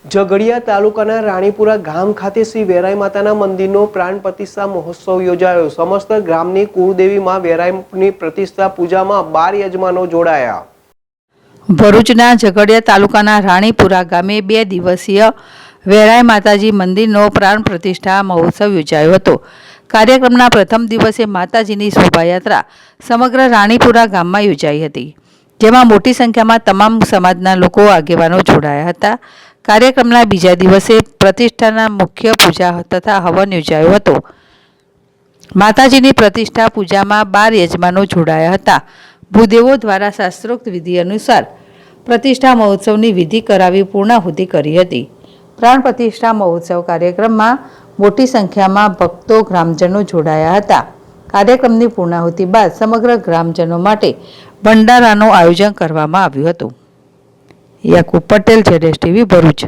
ઝઘડિયા તાલુકાના રાણીપુરા ગામ ખાતે શ્રી વેરાઈ માતાના મંદિરનો પ્રાણ પ્રતિષ્ઠા મહોત્સવ યોજાયો। સમસ્ત ગામની કુળદેવી માં વેરાઈની પ્રતિષ્ઠા પૂજામાં 12 યજમાનો જોડાયા। ભરૂચના ઝઘડિયા તાલુકાના રાણીપુરા ગામે 2 દિવસીય વેરાઈ માતાજી મંદિરનો પ્રાણ પ્રતિષ્ઠા મહોત્સવ યોજાયો હતો। કાર્યક્રમના પ્રથમ દિવસે માતાજીની શોભાયાત્રા સમગ્ર રાણીપુરા ગામમાં યોજાઈ હતી, જેમાં મોટી સંખ્યામાં તમામ સમાજના લોકો આગેવાનો જોડાયા હતા। કાર્યક્રમના બીજા દિવસે પ્રતિષ્ઠાના મુખ્ય પૂજા તથા હવન યોજાયો હતો। માતાજીની પ્રતિષ્ઠા પૂજામાં 12 યજમાનો જોડાયા હતા। ભૂદેવો દ્વારા શાસ્ત્રોક્ત વિધિ અનુસાર પ્રતિષ્ઠા મહોત્સવની વિધિ કરાવી પૂર્ણાહુતિ કરી હતી। પ્રાણ પ્રતિષ્ઠા મહોત્સવ કાર્યક્રમમાં મોટી સંખ્યામાં ભક્તો ગ્રામજનો જોડાયા હતા। કાર્યક્રમની પૂર્ણાહુતિ બાદ સમગ્ર ગ્રામજનો માટે ભંડારાનું આયોજન કરવામાં આવ્યું હતું। યાકુબ પટેલ, ZSTV, ભરૂચ।